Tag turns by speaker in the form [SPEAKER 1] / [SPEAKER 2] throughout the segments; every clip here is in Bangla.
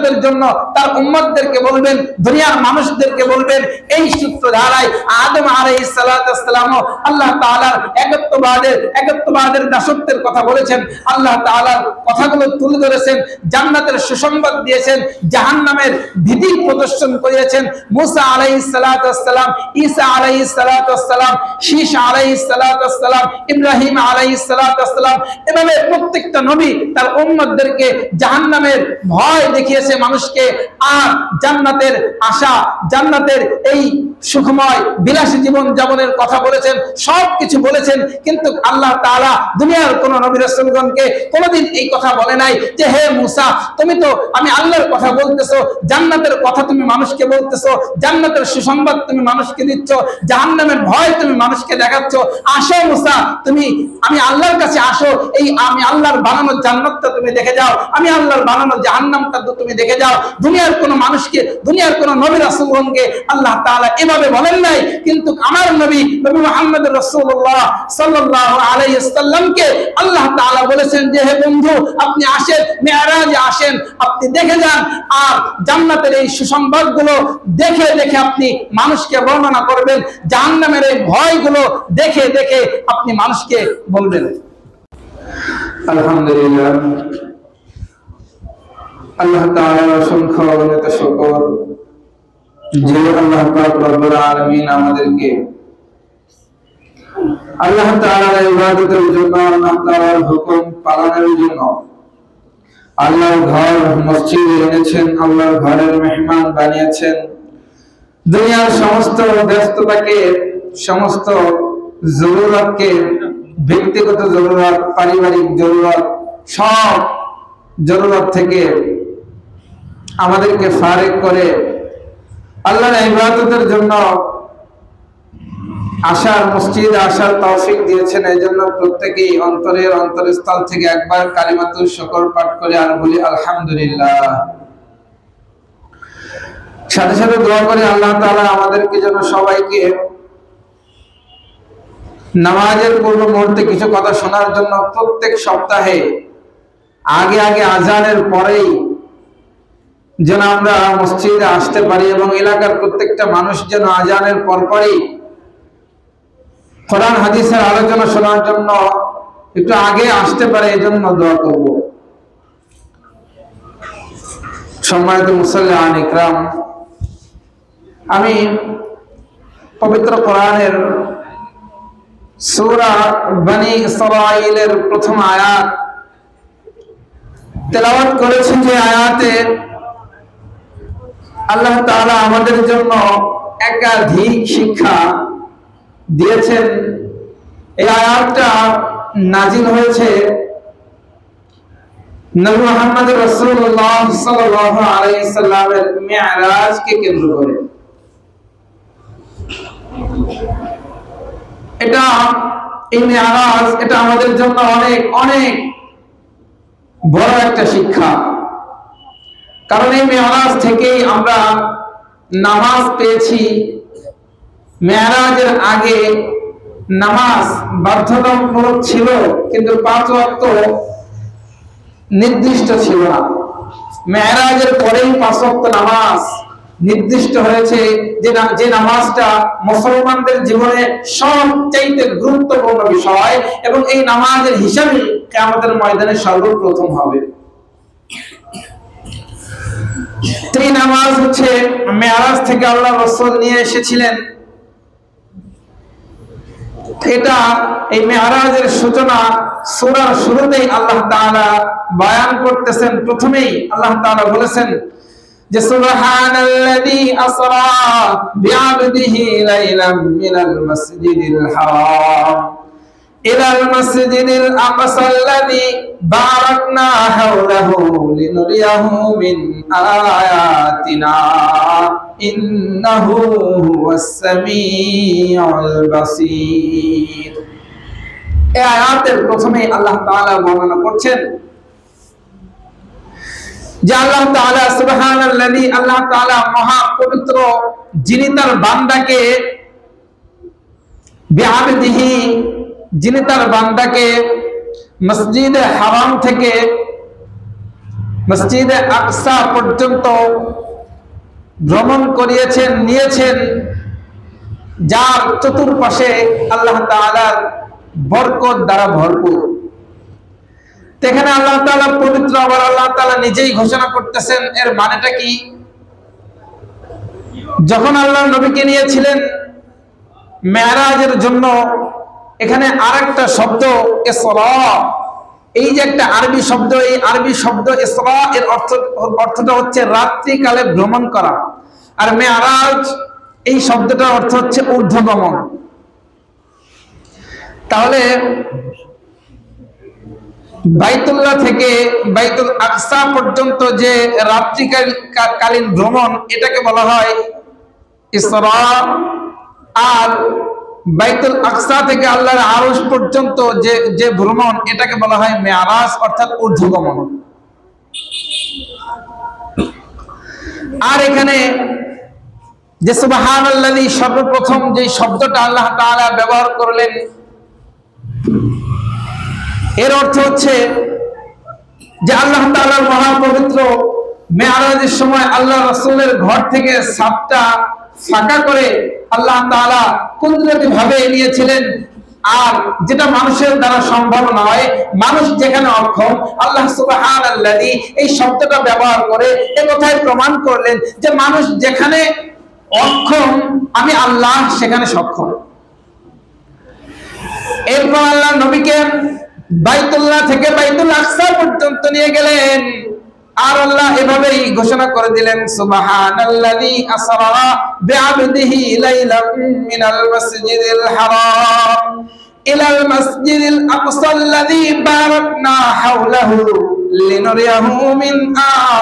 [SPEAKER 1] জান্নাতের জন্য তার উম্মতদেরকে বলবেন, দুনিয়ার মানুষদেরকে বলবেন। এই সূত্র ধারায় আদম আলাইহিস সালাতু ওয়াস সালাম আল্লাহ তাআলার একত্ববাদের দাসত্বের কথা বলেছেন, আল্লাহ তাআলার কথাগুলো তুলে ধরেছেন, জান্নাতের সুসংবাদ দিয়েছেন, জাহান্নামের ভীতি প্রদর্শন করিয়েছেন। মুসা আলাইহিস সালাতু ওয়াস সালাম, ঈসা আলাইহিস সালাতু ওয়াস সালাম, শীশ আলাইহিস সালাতু ওয়াস সালাম, ইব্রাহিম আলাইহিস সালাতু ওয়াস সালাম, এভাবে প্রত্যেকটা নবী তার উম্মতদেরকে জাহান্নামের ভয় দেখিয়েছে মানুষকে, আর জান্নাতের আশা, জান্নাতের এই সুখময় বিলাসী জীবন যাপনের কথা বলেছেন, সবকিছু বলেছেন। কিন্তু আল্লাহ তাআলা দুনিয়ার কোন নবী রাসূলগণকে কোনোদিন এই কথা বলে নাই যে হে মুসা, তুমি তো আমি আল্লাহর কথা বলতেছো, জান্নাতের কথা তুমি মানুষকে বলতেছো, জান্নাতের সুসংবাদ তুমি মানুষকে দিচ্ছ, জাহান্নামের ভয় তুমি মানুষকে দেখাচ্ছ, আসো মুসা তুমি আমি আল্লাহর কাছে আসো, এই আমি আল্লাহর বানানো জান্নাতটা তুমি দেখে যাও, আমি আল্লাহর বানানো জাহান্নামটা তুমি দেখে যাও। দুনিয়ার কোন মানুষকে, দুনিয়ার কোন নবী রাসূলগণকে আল্লাহ তাআলা এভাবে বলেন নাই, কিন্তু আমার নবী মুহাম্মদ রাসূলুল্লাহ সাল্লাল্লাহু আলাইহি ওয়াসাল্লামকে আল্লাহ তাআলা বলেছেন যে হে বন্ধু, আপনি আসেন, মেরাজে আসেন, আপনি দেখে যান, আর জান্নাতের এই সুসংবাদগুলো দেখে দেখে আপনি মানুষকে বর্ণনা করবেন, জাহান্নামের এই ভয়গুলো দেখে দেখে আপনি মানুষকে বলবেন।
[SPEAKER 2] আলহামদুলিল্লাহ, আল্লাহ তাআলার অসংখ্য অগণিত শুকর যে আল্লাহ পাক রব্বুল আলামিন আমাদেরকে আল্লাহ তাআলার ইবাদতের জন্য, আল্লাহ তাআলার হুকুম পালনের জন্য আল্লাহর ঘর মসজিদে এনেছেন, আল্লাহর ঘরের মেহমান বানিয়েছেন। দুনিয়ার সমস্ত ব্যস্ততাকে, সমস্ত জরুরতকে, ব্যক্তিগত জরুরত, পারিবারিক জরুরত, সব জরুরত থেকে আমাদেরকে ফারেক করে আল্লাহর ইবাদতের জন্য আসার, মসজিদে আসার তৌফিক দিয়েছেন। এই জন্য প্রত্যেকেই অন্তরের অন্তরস্থল থেকে একবার কালিমাতুশ শুকর পাঠ করে আর বলি আলহামদুলিল্লাহ। সাথে সাথে দোয়া করি আল্লাহ তাআলা আমাদেরকে যেন সবাইকে নামাজের পূর্ব মুহূর্তে কিছু কথা শোনার জন্য প্রত্যেক সপ্তাহে আগে আগে আজানের পরেই যেন আমরা মসজিদে আসতে পারি, এবং এলাকার প্রত্যেকটা মানুষ যেন আজানের পরপরই কোরআন হাদিসের আলোচনা শোনার জন্য একটু আগে আসতে পারে, এই জন্য দোয়া করব। সম্মানিত মুসল্লিয়ান ইকরাম, আমি পবিত্র কোরআনের সূরা বনী ইসরাঈলের প্রথম আয়াত তেলাওয়াত করেছি, যে আয়াতে আল্লাহ তাআলা আমাদের জন্য একাধিক শিক্ষা দিয়েছেন। এই আয়াতটা নাজিল হয়েছে নবী মুহাম্মদ রাসূলুল্লাহ সাল্লাল্লাহু আলাইহি সাল্লামের মিরাজকে কেন্দ্র করে। এই মিরাজ, এটা আমাদের জন্য অনেক অনেক বড় একটা শিক্ষা, কারণ এই মিরাজ থেকেই আমরা নামাজ পেয়েছি। মেরাজের আগে নামাজ বাধ্যতামূলক ছিল, কিন্তু 5 ওয়াক্ত নির্দিষ্ট ছিল না। মেরাজের পরেই 5 ওয়াক্ত নামাজ নির্দিষ্ট হয়েছে, যে নামাজটা মুসলমানদের জীবনে সবচাইতে গুরুত্বপূর্ণ বিষয়, এবং এই নামাজের হিসাবে কিয়ামতের ময়দানে সর্বপ্রথম হবে। এই নামাজ হচ্ছে মেরাজ থেকে আল্লাহ রাসূল নিয়ে এসেছিলেন। এটা এই মেরাজের সূচনা সূরার শুরুতেই আল্লাহ তাআলা বয়ান করতেছেন। প্রথমেই আল্লাহ তাআলা বলেছেন যে সুবহানাল্লাযী আসরা বিআবদিহি লাইলাম মিনাল মাসজিদিল হারাম ইলাল মাসজিদিল আকসাল্লাযী বারাকনা হাওলাহু লিনুরিয়াহু মিন আয়াতিনা ইন্নাহু হুয়াস সামিউল বাসীর। এই আয়াতের প্রথমে আল্লাহ তাআলা বর্ণনা করছেন যে আল্লাহ তাআলা সুবহানাল্লাযী, আল্লাহ তাআলা মহা পবিত্র, যিনি তার বান্দাকে বিআবদিহি, যিনি তার বান্দাকে মসজিদে হারাম থেকে
[SPEAKER 1] মসজিদে আকসা পর্যন্ত ভ্রমণ করিয়েছেন, নিয়েছেন, যার চতুর্পাশে আল্লাহ তাআলার বরকত দ্বারা ভরপুর। এখানে আল্লাহ তাআলা পবিত্র, আবার আল্লাহ তাআলা নিজেই ঘোষণা করতেছেন। এর মানেটা কি? যখন আল্লাহ নবীকে নিয়েছিলেন মেরাজের জন্য, এখানে আরেকটা শব্দ ইসরা, এই যে একটা আরবি শব্দ, এই আরবি শব্দ ইসরা এর অর্থটা হচ্ছে রাত্রিকালে ভ্রমণ করা, আর মেরাজ এই শব্দটার অর্থ হচ্ছে ঊর্ধ্বগমন। তাহলে বাইতুল্লাহ থেকে বাইতুল আকসা পর্যন্ত যে রাত্রিকালীন ভ্রমণ, এটাকে বলা হয় ইসরা। আর বাইতুল আকসা থেকে আল্লাহর আরশ পর্যন্ত যে ভ্রমণ, এটাকে বলা হয় মেরাজ, অর্থাৎ ঊর্ধ্বগমন। আর এখানে যে সুবহানাল্লাযী সর্বপ্রথম যে শব্দটা আল্লাহ তাআলা ব্যবহার করলেন, এর অর্থ হচ্ছে যে আল্লাহ তাআলার মহাপবিত্র মেরাজের সময় আল্লাহ রাসূলের ঘর থেকে ছাদটা ফাঁকা করে আল্লাহ তাআলা কুদরতি ভাবে নিয়েছিলেন। আর যেটা মানুষের দ্বারা সম্ভব নয়, মানুষ যেখানে অক্ষম, আল্লাহ সুবহানাল্লাযী এই শব্দটা ব্যবহার করে এ কথায় প্রমাণ করলেন যে মানুষ যেখানে অক্ষম, আমি আল্লাহ সেখানে সক্ষম। এরপর আল্লাহ নবীকে বাইতুল্লাহ থেকে বাইতুল আকসা পর্যন্ত নিয়ে গেলেন, আর আল্লাহ এভাবেই ঘোষণা করে দিলেন সুবহানাল্লাযী আসরা বিআবদিহি লাইলাম মিনাল মাসজিদিল হারাম ইলাল মাসজিদিল আকসাল্লাযী বারাকনা হাওলাহু লিনুরিয়াহু মিন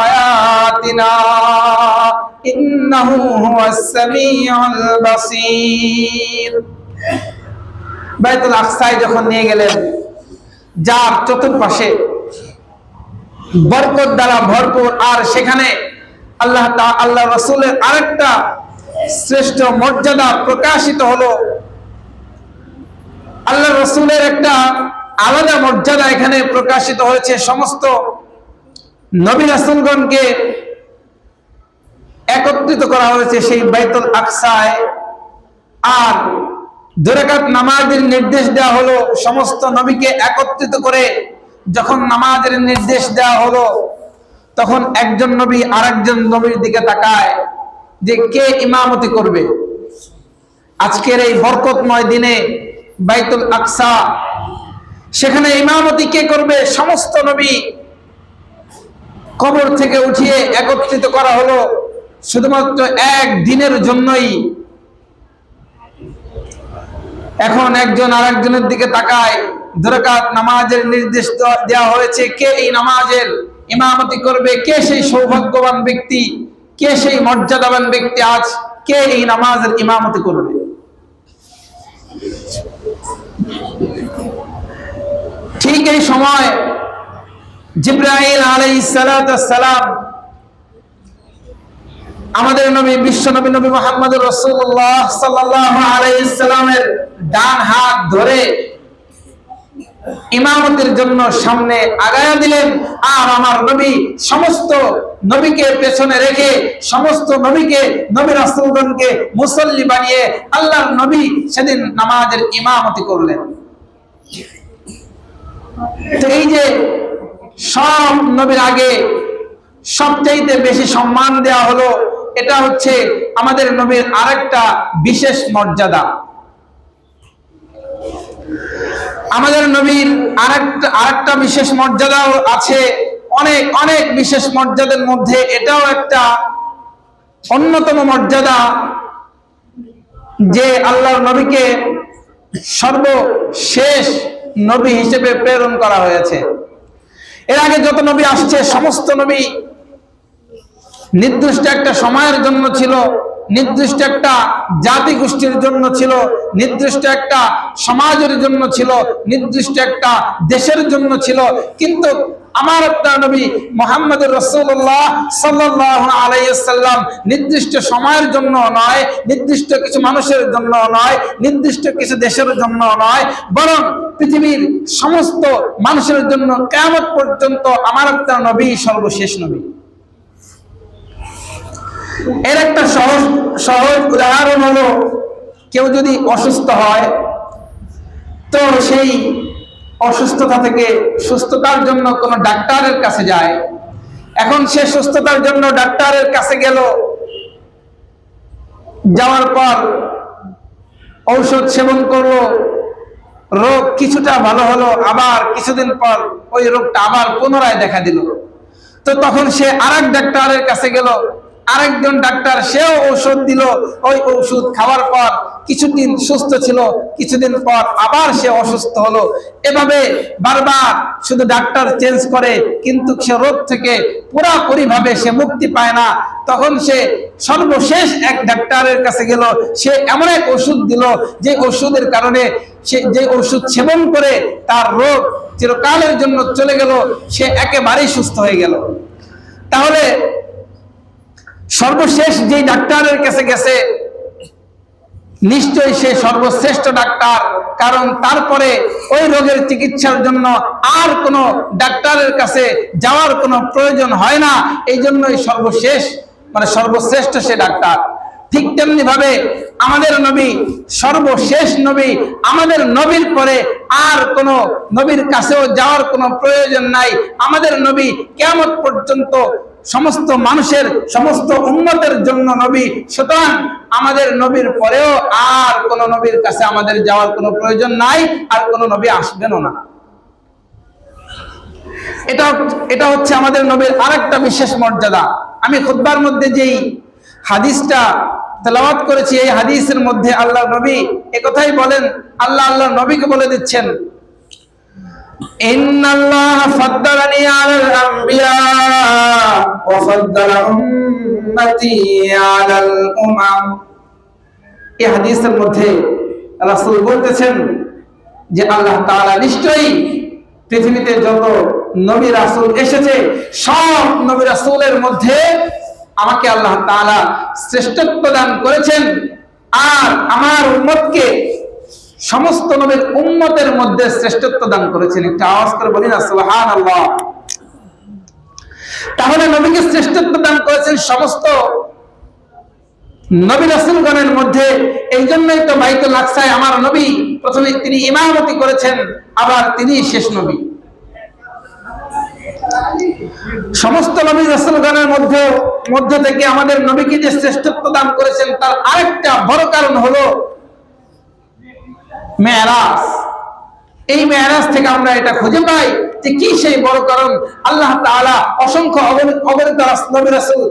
[SPEAKER 1] আয়াতিনা ইন্নাহু হুয়াস সামিউল বাসীর। বাইতুল আকসায় যখন নিয়ে গেলেন, যার চতুর্পাশে বরকত দ্বারা ভরপুর, আর সেখানে আল্লাহ রাসূলের আরেকটা শ্রেষ্ঠ মর্যাদা প্রকাশিত হলো। আল্লাহ রাসূলের একটা আলাদা মর্যাদা এখানে প্রকাশিত হয়েছে। সমস্ত নবী রাসূলগণকে একত্রিত করা হয়েছে সেই বাইতুল আকসায়। আর 2 রাকাত নামাজের নির্দেশ দেওয়া হলো। সমস্ত নবীকে একত্রিত করে যখন নামাজের নির্দেশ দেওয়া হলো, তখন একজন নবী আরেকজন নবীর দিকে তাকায় যে কে ইমামতি করবে আজকের এই বরকতময় দিনে বাইতুল আকসা। সেখানে ইমামতি কে করবে? সমস্ত নবী কবর থেকে উঠিয়ে একত্রিত করা হলো শুধুমাত্র এক দিনের জন্যই। এখন একজন আরেকজনের দিকে তাকায়। 2 রাকাত নামাজের নির্দেশ দেওয়া হয়েছে, কে এই নামাজের ইমামতি করবে? কে সেই সৌভাগ্যবান ব্যক্তি? কে সেই মর্যাদাবান ব্যক্তি? আজ কে এই নামাজের ইমামতি করবে? ঠিক এই সময় জিবরাইল আলাইহিস সালাম আমাদের নবী, বিশ্ব নবী, নবী মুহাম্মদ রাসূলুল্লাহ সাল্লাল্লাহু আলাইহি সাল্লামের ডান হাত ধরে ইমামতের জন্য সামনে আগায়া দিলেন। আর আমার নবী সমস্ত নবীকে পেছনে রেখে, সমস্ত নবীকে, নবী রাসূলগণকে মুসল্লি বানিয়ে আল্লাহর নবী সেদিন নামাজের ইমামতি করলেন। তো এই যে সব নবীর আগে সবচাইতে বেশি সম্মান দেওয়া হলো, এটা হচ্ছে আমাদের নবীর আরেকটা বিশেষ মর্যাদা। আমাদের নবীর আরেকটা বিশেষ মর্যাদাও আছে। অনেক অনেক বিশেষ মর্যাদার মধ্যে এটাও একটা অন্যতম মর্যাদা যে আল্লাহর নবীকে সর্বশেষ নবী হিসেবে প্রেরণ করা হয়েছে। এর আগে যত নবী আসছে, সমস্ত নবী নির্দিষ্ট একটা সময়ের জন্য ছিল, নির্দিষ্ট একটা জাতি গোষ্ঠীর জন্য ছিল, নির্দিষ্ট একটা সমাজের জন্য ছিল, নির্দিষ্ট একটা দেশের জন্য ছিল। কিন্তু আমার আপনার নবী মুহাম্মদুর রাসূলুল্লাহ সাল্লাল্লাহু আলাইহি ওয়াসাল্লাম নির্দিষ্ট সময়ের জন্য নয়, নির্দিষ্ট কিছু মানুষের জন্য নয়, নির্দিষ্ট কিছু দেশের জন্য নয়, বরং পৃথিবীর সমস্ত মানুষের জন্য কিয়ামত পর্যন্ত আমার আপনার নবী সর্বশেষ নবী। এর একটা সহজ উদাহরণ হলো, কেউ যদি অসুস্থ হয় তো সেই অসুস্থতা থেকে সুস্থতার জন্য কোনো ডাক্তারের কাছে যায়। এখন সে সুস্থতার জন্য ডাক্তারের কাছে গেল, যাওয়ার পর ঔষধ সেবন করলো, রোগ কিছুটা ভালো হলো, আবার কিছুদিন পর ওই রোগটা আবার পুনরায় দেখা দিল। তো তখন সে আরেক ডাক্তারের কাছে গেল, আরেকজন ডাক্তার সেও ঔষধ দিল, ওই ঔষধ খাওয়ার পর কিছুদিন সুস্থ ছিল, কিছুদিন পর আবার সে অসুস্থ হলো। এভাবে বারবার শুধু ডাক্তার চেঞ্জ করে, কিন্তু সে রোগ থেকে পুরোপুরি ভাবে সে মুক্তি পায় না। তখন সে সর্বশেষ এক ডাক্তারের কাছে গেল, সে এমন এক ওষুধ দিল যে ওষুধের কারণে সে যে ওষুধ সেবন করে তার রোগ চিরকালের জন্য চলে গেল, সে একেবারেই সুস্থ হয়ে গেল। তাহলে সর্বশেষ যে ডাক্তারের কাছে গেছে নিশ্চয়ই সে সর্বশ্রেষ্ঠ ডাক্তার, কারণ তারপরে ওই রোগের চিকিৎসার জন্য আর কোনো ডাক্তারের কাছে যাওয়ার কোনো প্রয়োজন হয় না, এই জন্যই সর্বশেষ মানে সর্বশ্রেষ্ঠ সে ডাক্তার। ঠিক তেমনি ভাবে আমাদের নবী সর্বশেষ নবী, আমাদের নবীর পরে আর কোনো নবীর কাছেও যাওয়ার কোনো প্রয়োজন নাই। আমাদের নবী কিয়ামত পর্যন্ত সমস্ত মানুষের সমস্ত উম্মতের জন্য নবী, সুতরাং আমাদের নবীর পরেও আর কোন নবীর কাছে আমাদের যাওয়ার কোনো প্রয়োজন নাই, আর কোন নবী আসবেনও না। এটা হচ্ছে আমাদের নবীর আরেকটা বিশেষ মর্যাদা। আমি খুতবার মধ্যে যেই হাদিসটা তেলাওয়াত করেছি, এই হাদিসের মধ্যে আল্লাহ নবী একথাই বলেন, আল্লাহ নবীকে বলে দিচ্ছেন, ইন্নাল্লাহ ফাদ্দালানি আলাল আম্বিয়া ওয়া ফাদ্দালা উম্মতি আলাল উমাম। এই হাদিসের মধ্যে রাসূল বলতেছেন যে আল্লাহ তাআলা নিশ্চয়ই পৃথিবীতে যত নবী রাসূল এসেছে সব নবী রাসূলের মধ্যে আমাকে আল্লাহ তাআলা শ্রেষ্ঠত্ব দান করেছেন, আর আমার উম্মতকে সমস্ত নবীর উম্মতের মধ্যে শ্রেষ্ঠত্ব দান করেছেন। একটা আওয়াজ করে বলি না সুবহানাল্লাহ। তাহলে নবীকে শ্রেষ্ঠত্ব দান করেছেন সমস্ত নবী রাসূলগণের মধ্যে। এই জন্যই তো বাইতুল আকসায় আমার নবী প্রথমে তিনি ইমামতি করেছেন, আবার তিনি শেষ নবী। সমস্ত নবী রাসূলগণের মধ্যে থেকে আমাদের নবীকে যে শ্রেষ্ঠত্ব দান করেছেন তার আরেকটা বড় কারণ হলো মেরাজ। এই মেরাজ থেকে আমরা এটা খুঁজে পাই যে কি সেই বড় কারণ। আল্লাহ তাআলা অসংখ্য অগণিত নবী রাসূল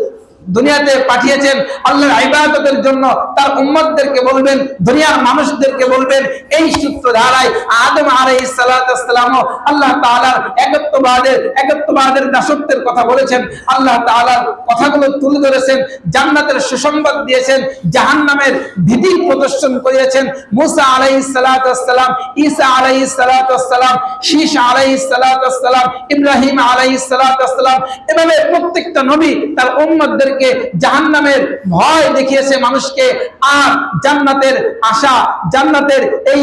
[SPEAKER 1] দুনিয়াতে পাঠিয়েছেন আল্লাহর ইবাদতের জন্য। তার উম্মতদেরকে বলবেন, দুনিয়ার মানুষদেরকে বলবেন। এই সূত্র ধারায় আদম আলাইহিস সালাতু ওয়াস সালাম আল্লাহ তাআলার একত্ববাদের দাসত্বের কথা বলেছেন, আল্লাহ তাআলার কথাগুলো তুলে ধরেছেন, জান্নাতের সুসংবাদ দিয়েছেন, জাহান্নামের ভীতি প্রদর্শন করিয়েছেন। মুসা আলাইহিস সালাতু ওয়াস সালাম, ঈসা আলাইহিস সালাতু ওয়াস সালাম, শীশ আলাইহিস সালাতু ওয়াস সালাম, ইব্রাহিম আলাইহিস সালাতু ওয়াস সালাম, এভাবে প্রত্যেকটা নবী তার উম্মতদের জাহান্নামের ভয় দেখিয়েছে মানুষকে, আর জান্নাতের আশা, জান্নাতের এই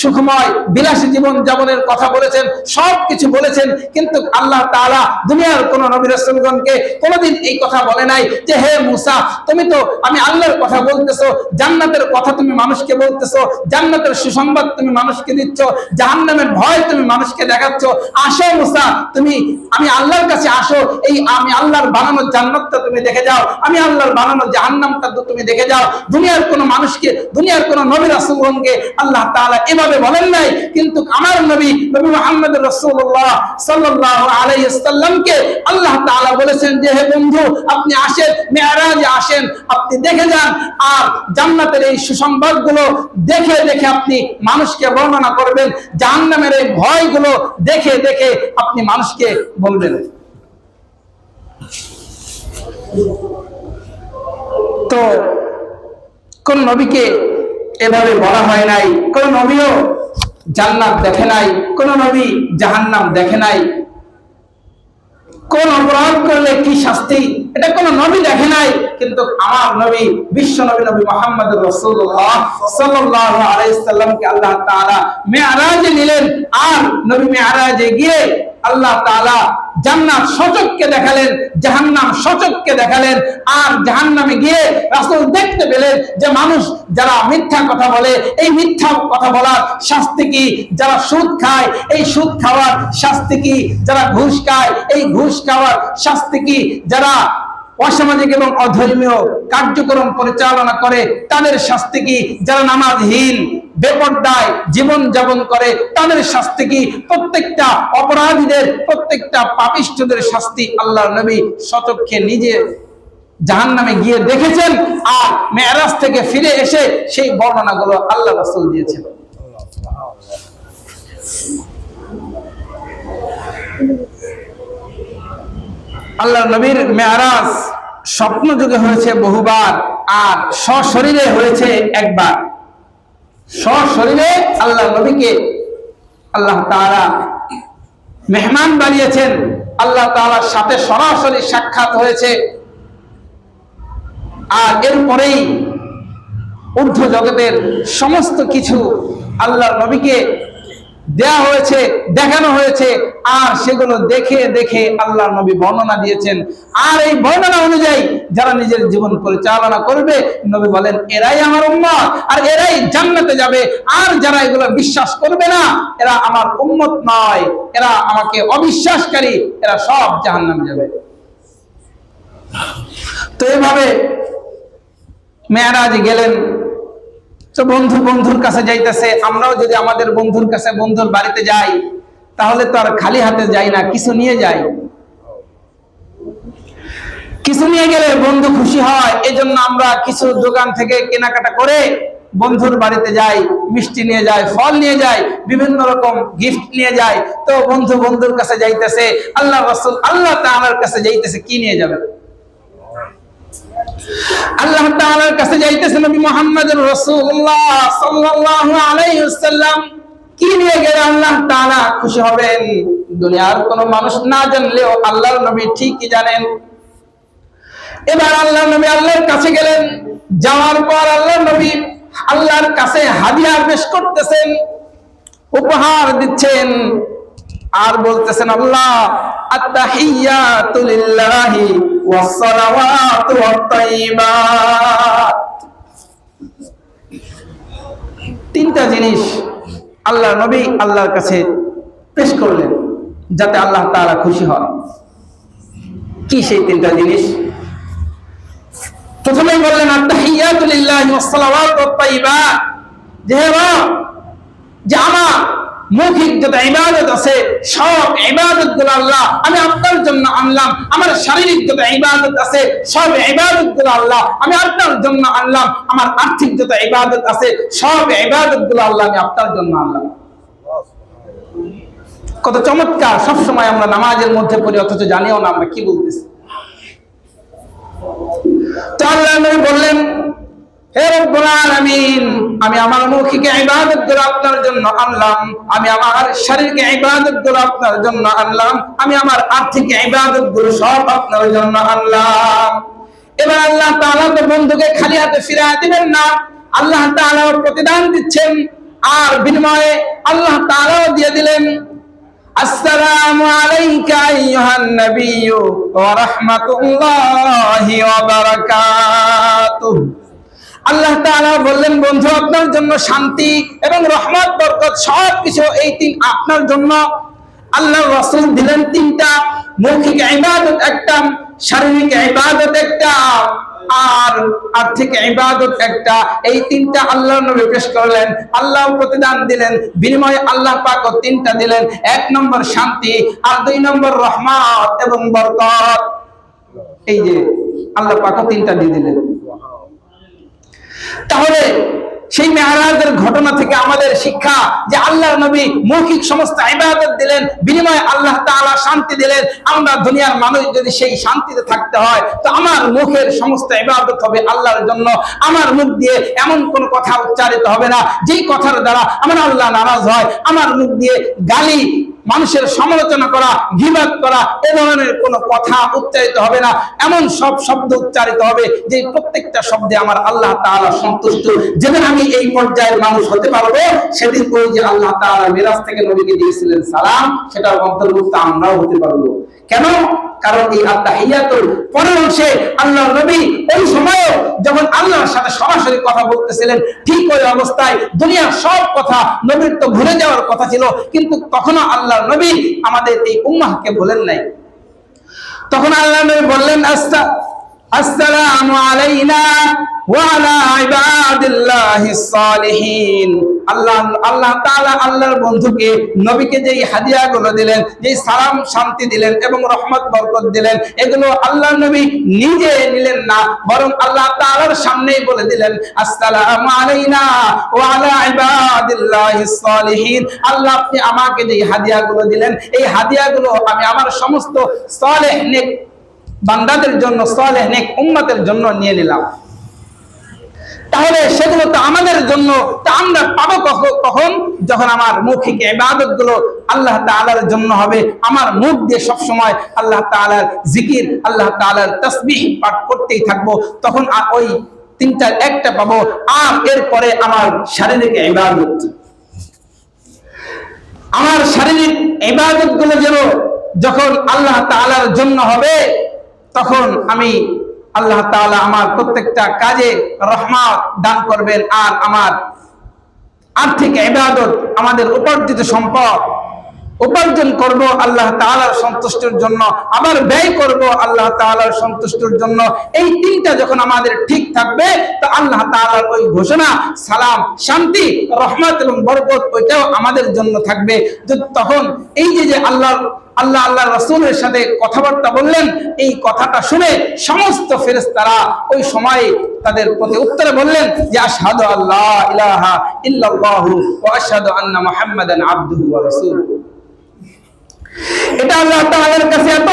[SPEAKER 1] সুখময় বিলাসী জীবন যাপনের কথা বলেছেন, সবকিছু বলেছেন। কিন্তু আল্লাহ তাআলা দুনিয়ার কোন নবী রাসূলগণকে কোনোদিন এই কথা বলে নাই যে হে মুসা, তুমি তো আমি আল্লাহর কথা বলতেছো, জান্নাতের কথা তুমি মানুষকে বলতেছো, জান্নাতের সুসংবাদ তুমি মানুষকে দিচ্ছ, জাহান্নামের ভয় তুমি মানুষকে দেখাচ্ছ, আসো মুসা তুমি আমি আল্লাহর কাছে আসো, এই আমি আল্লাহর বানানো জান্নাতটা তুমি দেখে যাও, আমি আল্লাহর বানানো জাহান্নামটা তুমি দেখে যাও। দুনিয়ার কোন মানুষকে, দুনিয়ার কোন নবী রাসূলগণকে আল্লাহ তাআলা এভাবে বলেন নাই, কিন্তু আমার নবী মুহাম্মদ রাসূলুল্লাহ সাল্লাল্লাহু আলাইহি ওয়াসাল্লামকে আল্লাহ তাআলা বলেছেন যে হে বন্ধু, আপনি আসেন, মেরাজে আসেন, আপনি দেখে যান, আর জান্নাতের এই সুসংবাদগুলো দেখে দেখে আপনি মানুষকে বর্ণনা করবেন, জাহান্নামের এই ভয়গুলো দেখে দেখে আপনি মানুষকে বলবেন। তো কোন নবীকে এভাবে বলা হয় নাই, কোন নবীও জান্নাত দেখে নাই, কোন নবী জাহান্নাম দেখে নাই। কোন অপরাধ করলে কি শাস্তি, এটা কোন নবী দেখে নাই, কিন্তু আমার নবী, বিশ্ব নবী নবী মুহাম্মদুর রাসূলুল্লাহ সাল্লাল্লাহু আলাইহি সাল্লামকে আল্লাহ তাআলা মিরাজে নিলেন। আর নবী মিরাজে গিয়ে আল্লাহ তাআলা জান্নাত সচক্ষে দেখালেন, জাহান্নাম সচক্ষে দেখালেন। আর জাহান্নামে গিয়ে রাসূল দেখতে পেলেন যে মানুষ যারা মিথ্যা কথা বলে, এই মিথ্যা কথা বলার শাস্তি কি, যারা সুদ খায় এই সুদ খাওয়ার শাস্তি কি, যারা ঘুষ খায় এই ঘুষ খাওয়ার শাস্তি কি, যারা অসামাজিক এবং অধর্মীয় কার্যক্রম পরিচালনা করে তাদের শাস্তি কি, যারা নামাজহীন বেপরদায় জীবন যাপন করে তাদের শাস্তি কি, প্রত্যেকটা অপরাধীদের, প্রত্যেকটা পাপিষ্ঠদের শাস্তি আল্লাহর নবী সচক্ষে নিজে জাহান্নামে গিয়ে দেখেছেন। আর মেরাজ থেকে ফিরে এসে সেই বর্ণনাগুলো আল্লাহ রাসূল দিয়েছেন। আল্লাহর নবীর মেরাজ স্বপ্ন যুগে হয়েছে বহুবার, আর সশরীরে হয়েছে একবার। সশরীরে আল্লাহ নবীকে আল্লাহ তাআলা মেহমান বানিয়েছেন, আল্লাহ তাআলার সাথে সরাসরি সাক্ষাৎ হয়েছে। আর এরপরেই ঊর্ধ্ব জগতের সমস্ত কিছু আল্লাহর নবীকে দেয়া হয়েছে, দেখানো হয়েছে। আর সেগুলো দেখে দেখে আল্লাহর নবী বর্ণনা দিয়েছেন। আর এই বর্ণনা অনুযায়ী যারা নিজের জীবন পরিচালনা করবে, নবী বলেন এরাই আমার উম্মত, আর এরাই জান্নাতে যাবে। আর যারা এগুলো বিশ্বাস করবে না, এরা আমার উম্মত নয়, এরা আমাকে অবিশ্বাসকারী, এরা সব জাহান্নামে যাবে। তো এভাবে মেরাজে গেলেন। তো বন্ধু বন্ধুর কাছে যাইতেছে, আমরাও যদি আমাদের বন্ধুর কাছে, বন্ধুর বাড়িতে যাই, তাহলে তো আর খালি হাতে যাই না, কিছু নিয়ে যাই। কিছু নিয়ে গেলে বন্ধু খুশি হয়, এজন্য আমরা কিছু দোকান থেকে কেনাকাটা করে বন্ধুর বাড়িতে যাই, মিষ্টি নিয়ে যাই, ফল নিয়ে যাই, বিভিন্ন রকম গিফট নিয়ে যাই। তো বন্ধু বন্ধুর কাছে যাইতেছে, আল্লাহ রাসূল আল্লাহ তাআলার কাছে যাইতেছে, কি নিয়ে যাবে? আল্লাহ তাআলার কাছে যাইতেছে নবী মুহাম্মদুর রাসূলুল্লাহ সাল্লাল্লাহু আলাইহি ওয়াসাল্লাম। কি নিয়ে গেলে আল্লাহ তাআলা খুশি হবেন? দুনিয়ার কোনো মানুষ না জানলেও আল্লাহর নবী ঠিকই জানেন। এবার আল্লাহর নবী আল্লাহর কাছে গেলেন। যাওয়ার পর আল্লাহর নবী আল্লাহর কাছে হাদিয়া পেশ করতেছেন, উপহার দিচ্ছেন। আর বলতেছেন, আল্লাহ আত-তাহিয়াতু লিল্লাহি ওয়াস-সালাওয়াতু ওয়াত-তাইয়্যিবাত। তিনটা জিনিস আল্লাহর নবী আল্লাহর কাছে পেশ করলেন যাতে আল্লাহ তাআলা খুশি হয়। কি সেই তিনটা জিনিস? প্রথমেই বললেন আত-তাহিয়াতু লিল্লাহি ওয়াস-সালাওয়াতু ওয়াত-তাইয়্যিবাত, যে আমার মৌখিক যত ইবাদত আছে সব ইবাদতগুলো আল্লাহ আমি আপনার জন্য আনলাম। আমার শারীরিক যত ইবাদত আছে সব ইবাদতগুলো আল্লাহ আমি আপনার জন্য আনলাম। আমার আর্থিক যত ইবাদত আছে সব ইবাদতগুলো আল্লাহ আমি আপনার জন্য আনলাম। কত চমৎকার! সব সময় আমরা নামাজের মধ্যে পড়ি, অথচ জানিও না আমরা কি বলতেছি। তো আল্লাহ নবী বললেন, হে রব্বুল আলামিন, আমি আমার মৌখিক ইবাদতগুলো আপনার জন্য আনলাম, আমি আমার শারীরিক ইবাদতগুলো আপনার জন্য আনলাম, আমি আমার আর্থিক ইবাদতগুলো সব আপনার জন্য আনলাম। এবার আল্লাহ তাআলা তো বন্ধুকে খালি হাতে ফিরিয়ে দিবেন না, আল্লাহ তাআলা প্রতিদান দিচ্ছেন। আর বিনিময়ে আল্লাহ তাআলাও দিয়ে দিলেন, আসসালামু আলাইকা আইয়ুহান নাবিয়্যু ওয়া রাহমাতুল্লাহি ওয়া বারাকাতুহু। আল্লাহ তাআলা বললেন, বন্ধু আপনার জন্য শান্তি এবং রহমত বরকত সবকিছু এই তিন আপনার জন্য। আল্লাহর রাসূল দিলেন তিনটা, মৌখিক ইবাদত একটা, শারীরিক ইবাদত একটা, আর আর্থিক ইবাদত একটা। এই তিনটা আল্লাহর নবী পেশ করলেন, আল্লাহ প্রতিদান দিলেন, বিনিময়ে আল্লাহ পাক তিনটা দিলেন। এক নম্বর শান্তি, আর দুই নম্বর রহমত এবং বরকত। এই যে আল্লাহ পাক তিনটা দিয়ে দিলেন। তাহলে সেই মেরাজের ঘটনা থেকে আমাদের শিক্ষা যে আল্লাহর নবী মৌখিক সমস্ত ইবাদত দিলেন, বিনিময়ে আল্লাহ তাআলা শান্তি দিলেন। আমরা দুনিয়ার মানুষ যদি সেই শান্তিতে থাকতে হয়, তো আমার মুখের সমস্ত ইবাদত হবে আল্লাহর জন্য। আমার মুখ দিয়ে এমন কোন কথা উচ্চারিত হবে না যেই কথার দ্বারা আমার আল্লাহ নারাজ হয়। আমার মুখ দিয়ে গালি মানুষের সমালোচনা করা, গীবত করা, এ ধরনের কোনো কথা উচ্চারিত হবে না। এমন সব শব্দ উচ্চারিত হবে যে প্রত্যেকটা শব্দে আমার আল্লাহ তাআলা সন্তুষ্ট। যেদিন আমি এই পর্যায়ের মানুষ হতে পারবো, সেদিন ওই যে আল্লাহ তাআলা মিরাজ থেকে নবীকে দিয়েছিলেন সালাম, সেটার অন্তর্ভুক্ত আমরাও হতে পারবো। কেন? কারণ এই আত্তাহিয়াতুল পরের অংশে আল্লাহ নবী ওই সময়ে যখন আল্লাহর সাথে সরাসরি কথা বলতেছিলেন, ঠিক ওই অবস্থায় দুনিয়ার সব কথা নবীর তো ভুলে যাওয়ার কথা ছিল, কিন্তু তখনও আল্লাহ নবী আমাদের এই উম্মাহকে বলেন নাই। তখন আল্লাহ নবী বললেন, আসসালামু আলাইনা ওয়া আলা ইবাদিল্লাহিস সালিহিন। আল্লাহ তাআলা আল্লাহর বন্ধুকে, নবীকে যেই হাদিয়াগুলো দিলেন, যেই সালাম শান্তি দিলেন এবং রহমত বরকত দিলেন, এগুলো আল্লাহ নবী নিজে নিলেন না, বরং আল্লাহ তাআলার সামনেই বলে দিলেন, আসসালামু আলাইনা ওয়া আলা ইবাদিল্লাহিস সালিহিন। আল্লাহ আপনি আমাকে যেই হাদিয়াগুলো দিলেন, এই হাদিয়াগুলো আমি আমার সমস্ত সালেহ নেক বান্দাদের জন্য, সালেহ নেক উম্মতের জন্য নিয়ে নিলাম। তাহলে সেগুলো তো আমাদের জন্য, তা আমরা পাবো কখন? যখন আমার মৌখিক ইবাদত গুলো আল্লাহ তাআলার জন্য হবে, আমার মুখ দিয়ে সব সময় আল্লাহ তাআলার জিকির, আল্লাহ তাআলার তাসবিহ পাঠ করতেই থাকবো, তখন ওই তিনটার একটা পাবো। আর এরপরে আমার শারীরিক ইবাদত, আমার শারীরিক ইবাদত গুলো যেন যখন আল্লাহ তাআলার জন্য হবে, তখন আমি আল্লাহ তাআলা আমার প্রত্যেকটা কাজে রহমত দান করবেন। আর আমার আর্থিক ইবাদত, আমাদের উপার্জিত সম্পদ উপার্জন করব আল্লাহ তাআলার সন্তুষ্টির জন্য, আবার ব্যয় করব আল্লাহ তাআলার সন্তুষ্টির জন্য। এই তিনটা যখন আমাদের ঠিক থাকবে, তো আল্লাহ তাআলার ওই ঘোষণা, সালাম, শান্তি, রহমত এবং বরকত, ওইটাও আমাদের জন্য থাকবে। তখন এই যে আল্লাহ রাসূলের সাথে কথাবার্তা বললেন, এই কথাটা শুনে সমস্ত ফেরেশতারা ওই সময় তাদের প্রতি উত্তরে বললেন যে আশহাদু আল্লা ইলাহা ইল্লাল্লাহু ওয়া আশহাদু আন্না মুহাম্মাদান আবদুহু ওয়া রাসূলুহু। এটা আল্লাহ তাআলার কাছে এত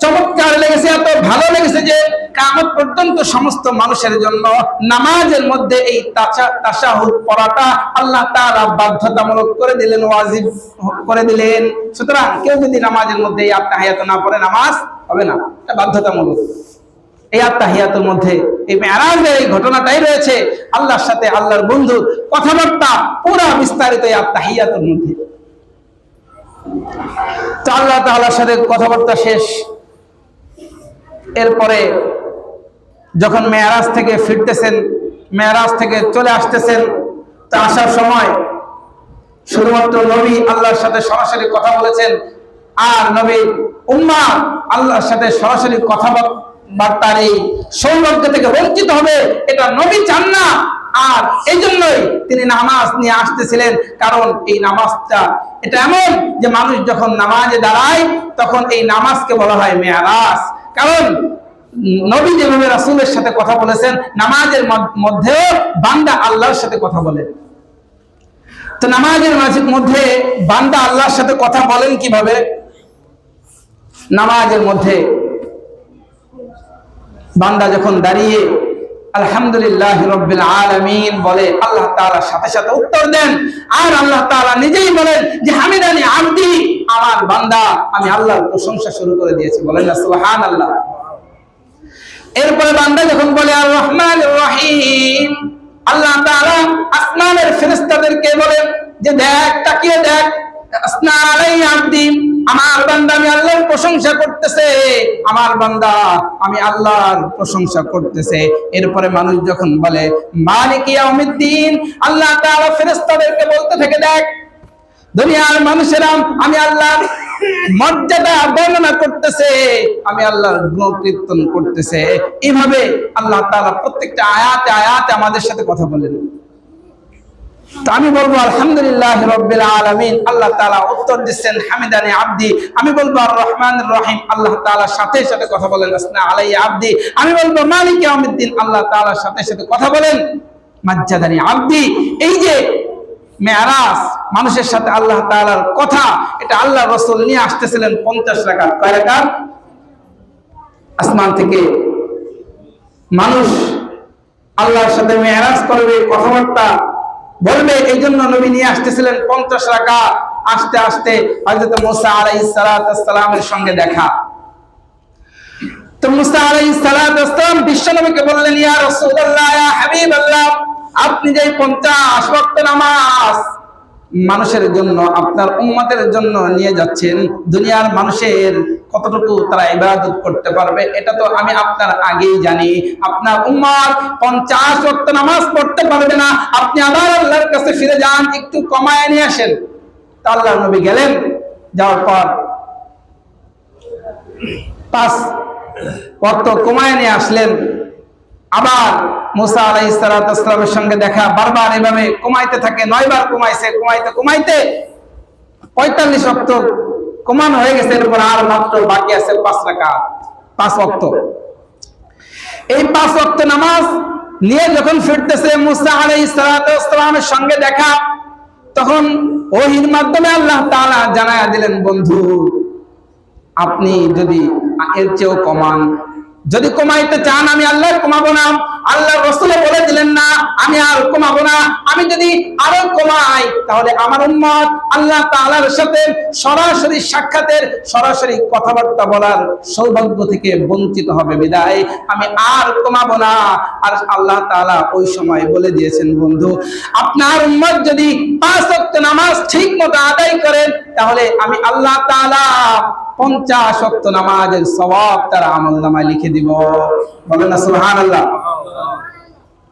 [SPEAKER 1] চমৎকার লেগেছে, এত ভালো লেগেছে যে কিয়ামত পর্যন্ত সমস্ত মানুষের জন্য নামাজের মধ্যে এই তাশাহুদ পড়াটা আল্লাহ তাআলা বাধ্যতামূলক করে দিলেন, ওয়াজিব করে দিলেন। সুতরাং কেউ যদি নামাজের মধ্যে এই আত্তাহিয়াত না পড়ে, নামাজ হবে না, এটা বাধ্যতামূলক। এই আত্তাহিয়াতের মধ্যে এই মেরাজের এই ঘটনাটাই রয়েছে, আল্লাহর সাথে আল্লাহর বন্ধুর কথাবার্তা পুরো বিস্তারিত এই আত্তাহিয়াতের মধ্যে। তো আল্লাহ তাআলার সাথে কথাবার্তা শেষ, এরপরে যখন মেরাজ থেকে ফিরতেছেন, মেরাজ থেকে চলে আসতেছেন, তা আসার সময় শুধুমাত্র নবী আল্লাহর সাথে সরাসরি কথা বলেছেন। আর নবী উম্মাহ আল্লাহর সাথে সরাসরি কথাবার্তার এই সৌভাগ্য থেকে বঞ্চিত হবে, এটা নবী চান না। আর এই জন্যই তিনি নামাজ নিয়ে আসতেছিলেন, কারণ এই নামাজটা এটা এমন যে মানুষ যখন নামাজে দাঁড়ায়, তখন এই নামাজকে বলা হয় মেরাজ। কারণ নবী যেভাবে রাসূলের সাথে কথা বলেছেন, নামাজের মধ্যেও বান্দা আল্লাহর সাথে কথা বলেন। তো নামাজের মধ্যে বান্দা আল্লাহর সাথে কথা বলেন কিভাবে? নামাজের মধ্যে বান্দা যখন দাঁড়িয়ে আলহামদুলিল্লাহি রাব্বিল আলামিন বলে, আল্লাহ তাআলা সাথে সাথে উত্তর দেন। আর আল্লাহ তাআলা নিজেই বলেন যে হামিদানি আবদি, আমার বান্দা আমি আল্লাহর প্রশংসা শুরু করে দিয়েছি। বলেন না সুবহানাল্লাহ। এরপরে বান্দা যখন বলে আর রহমানির রহিম, আল্লাহ তাআলা আসমানের ফেরেশতাদেরকে বলেন যে দেখ, তাকিয়ে দেখ, আসনা আলাই আবদি, আমার বান্দা আমি আল্লাহর প্রশংসা করতেছে, আমার বান্দা আমি আল্লাহর প্রশংসা করতেছে। এরপরে মানুষ যখন বলে মালিক ইয়াউমিদ্দিন, আল্লাহ তাআলা ফেরেশতাদেরকে বলতে থাকে, দেখ দুনিয়ার মানুষেরা আমি আল্লাহর মর্যাদা বর্ণনা করতেছে, আমি আল্লাহর গুণকীর্তন করতেছে। এইভাবে আল্লাহ তাআলা প্রত্যেকটা আয়াতে আয়াতে আমাদের সাথে কথা বলেন। তো আমি বলবো আলহামদুলিল্লাহি রাব্বিল আলামিন, আল্লাহ তাআলা উত্তর দিচ্ছেন হামিদানি আবদি। আমি বলবো আর রহমানির রহিম, আল্লাহ তাআলার সাথে সাথে কথা বলেন আসনা আলাই আবদি। আমি বলবো মালিক ইয়াউমিদ্দিন, আল্লাহ তাআলার সাথে সাথে কথা বলেন মাজ্জাদানি আবদি। এই যে মেরাজ, মানুষের সাথে আল্লাহ তাআলার কথা, এটা আল্লাহ রাসূল নিয়ে আসতেছিলেন 50 রাকাত। কয় রাকাত? আসমান থেকে মানুষ আল্লাহর সাথে মেরাজ করবে, কথাবার্তা বলবে, এই জন্য নবী নিয়ে আসতেছিলেন 50 রাকাত। আস্তে আস্তে হযরত মুসা আলাইহিস সালামের সঙ্গে দেখা। তো মুসা আলাইহিস সালাম বিশ্বনবীকে বললেন, ইয়া রাসূলুল্লাহ, ইয়া হাবিবাল্লাহ, আপনি যে 50 ওয়াক্ত নামাজ মানুষের জন্য, আপনার উম্মতের জন্য নিয়ে যাচ্ছেন, দুনিয়ার মানুষের কতটুকু তারা ইবাদত করতে পারবে এটা তো আমি আপনার আগেই জানি। আপনার উম্মত 50 ওয়াক্ত নামাজ পড়তে পারবে না, আপনি আবার আল্লাহর কাছে ফিরে যান, একটু কমায় নিয়ে আসেন। তা আল্লাহর নবী গেলেন, যাওয়ার পর 5 ওয়াক্ত কমায় নিয়ে আসলেন। আবার মুসা আলাইহিস সালামের সঙ্গে দেখা, বারবার এভাবে কমাইতে থাকে। 9 বার কমাইছে, কমাইতে কমাইতে 45 ওয়াক্ত কমানো হয়ে গেছে। এরপর আর মাত্র বাকি আছে 5 রাকাত, 5 ওয়াক্ত। এই 5 ওয়াক্ত নামাজ নিয়ে যখন ফিরতেছে মুসা আলাইহিস সালামের সঙ্গে দেখা, তখন ওহীর মাধ্যমে আল্লাহ তাআলা জানায়া দিলেন, বন্ধু আপনি যদি এর চেয়েও কমান, যদি কমাইতে চান আমি আল্লাহ কমাবো না। আল্লাহ রাসূল বলে দিলেন, না আমি আর কমাবো না, আমি যদি আরো কমাই তাহলে আমার উম্মত আল্লাহ তাআলার সাথে সরাসরি সাক্ষাতের, সরাসরি কথাবার্তা বলার সৌভাগ্য থেকে বঞ্চিত হবে, বিদায় আমি আর কমাবো না। আর আল্লাহ তাআলা ওই সময় বলে দিয়েছেন, বন্ধু আপনার উম্মত যদি 5 ওয়াক্ত নামাজ ঠিক মতো আদায় করেন তাহলে আমি আল্লাহ তাআলা 50 ওয়াক্ত নামাজের সওয়াব তার আমলনামায় লিখে দিব। বলেন না সুবহানাল্লাহ।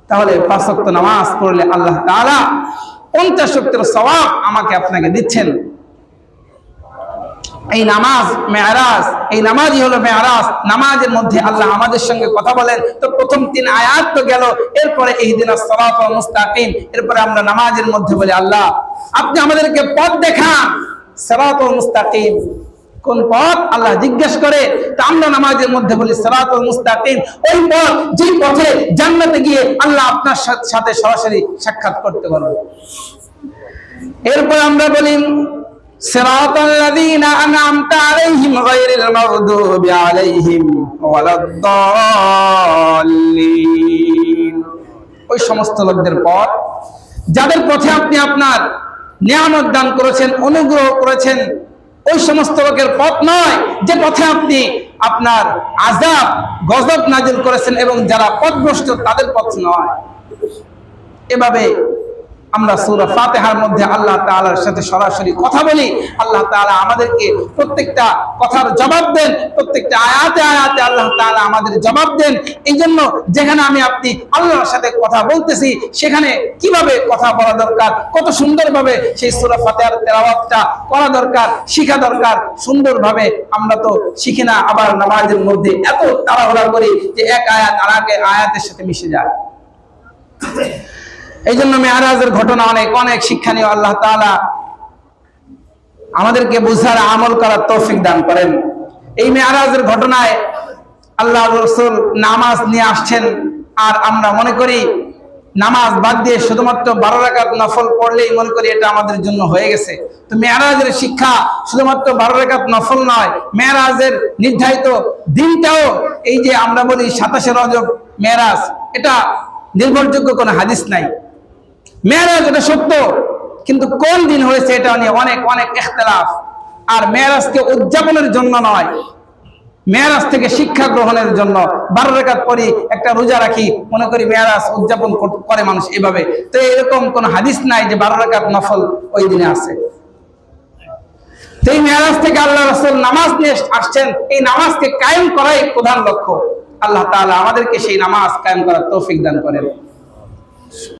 [SPEAKER 1] তাহলে 5 ওয়াক্ত নামাজ পড়লে আল্লাহ তাআলা 50 ওয়াক্তের সওয়াব আমাকে আপনাকে দিচ্ছেন। এই নামাজ মেরাজ, এই নামাজই হলো মেরাজ। নামাজের মধ্যে আল্লাহ আমাদের সঙ্গে কথা বলেন। তো প্রথম 3 আয়াত তো গেল, এরপরে ইহদিনাস সিরাতাল মুস্তাকিম, এরপরে আমরা নামাজের মধ্যে বলি, আল্লাহ আপনি আমাদেরকে পথ দেখান, সিরাতাল মুস্তাকিম কোন পথ আল্লাহ জিজ্ঞেস করে, তা আমরা নামাজের মধ্যে বলি সিরাতাল মুস্তাকিম, ওই পথ যে পথে জান্নাতে গিয়ে আল্লাহ আপনার সাথে সরাসরি সাক্ষাৎ করতে পারবে। এরপর আমরা বলি সিরাতাল লাযীনা আন'আমতা আলাইহিম গায়রিল মাগদুবি আলাইহিম ওয়ালাদ-দাল্লিন, ওই সমস্ত লোকদের পথ যাদের পথে আপনি আপনার নিয়ামত দান করেছেন, অনুগ্রহ করেছেন, ওই সমস্ত লোকের পথ নয় যে পথে আপনি আপনার আযাব গজব নাজিল করেছেন, এবং যারা পথভ্রষ্ট তাদের পথ নয়। এভাবে আমরা সূরা ফাতিহার মধ্যে আল্লাহ তাআলার সাথে সরাসরি কথা বলি। আল্লাহ তাআলা আমাদেরকে প্রত্যেকটা কথার জবাব দেন, প্রত্যেকটা আয়াতে আয়াতে আল্লাহ তাআলা আমাদের জবাব দেন। এই জন্য যেখানে আমি আপনি আল্লাহর সাথে কথা বলতেছি সেখানে কিভাবে কথা বলা দরকার, কত সুন্দরভাবে সেই সূরা ফাতিহার তেলাওয়াতটা করা দরকার, শিখা দরকার সুন্দরভাবে। আমরা তো শিখি না, আবার নামাজের মধ্যে এত তাড়াহুড়া করি যে এক আয়াত আর এক আয়াতের সাথে মিশে যায়। এই জন্য মেরাজের ঘটনা অনেক অনেক শিক্ষণীয়। আল্লাহ তাআলা আমাদেরকে বুঝার, আমল করার তৌফিক দান করেন। এই মেরাজের ঘটনায় আল্লাহর রাসূল নামাজ নিয়ে আসছেন, আর আমরা মনে করি নামাজ বাদ দিয়ে শুধুমাত্র 12 রাকাত নফল পড়লেই মনে করি এটা আমাদের জন্য হয়ে গেছে। তো মেরাজের শিক্ষা শুধুমাত্র 12 রাকাত নফল নয়, মেরাজের নির্ধারিত দিনটাও, এই যে আমরা বলি 27 রজব মেরাজ, এটা নির্ভরযোগ্য কোনো হাদিস নাই। মেরাজ এটা সত্য, কিন্তু কোন দিন হয়েছে এটা নিয়ে অনেক অনেক ইখতিলাফ। আর মেরাজকে উদযাপনের জন্য নয়, মেরাজ থেকে শিক্ষা গ্রহণের জন্য 12 রাকাত পড়ি, একটা রোজা রাখি, মনে করি মেরাজ উদযাপন করে মানুষ এভাবে। তো এরকম কোন হাদিস নাই যে 12 রাকাত নফল ওই দিনে আছে। তো এই মেরাজ থেকে আল্লাহ রাসূল নামাজ নিয়ে আসছেন, এই নামাজকে কায়েম করাই প্রধান লক্ষ্য। আল্লাহ তাআলা আমাদেরকে সেই নামাজ কায়েম করার তৌফিক দান করেন।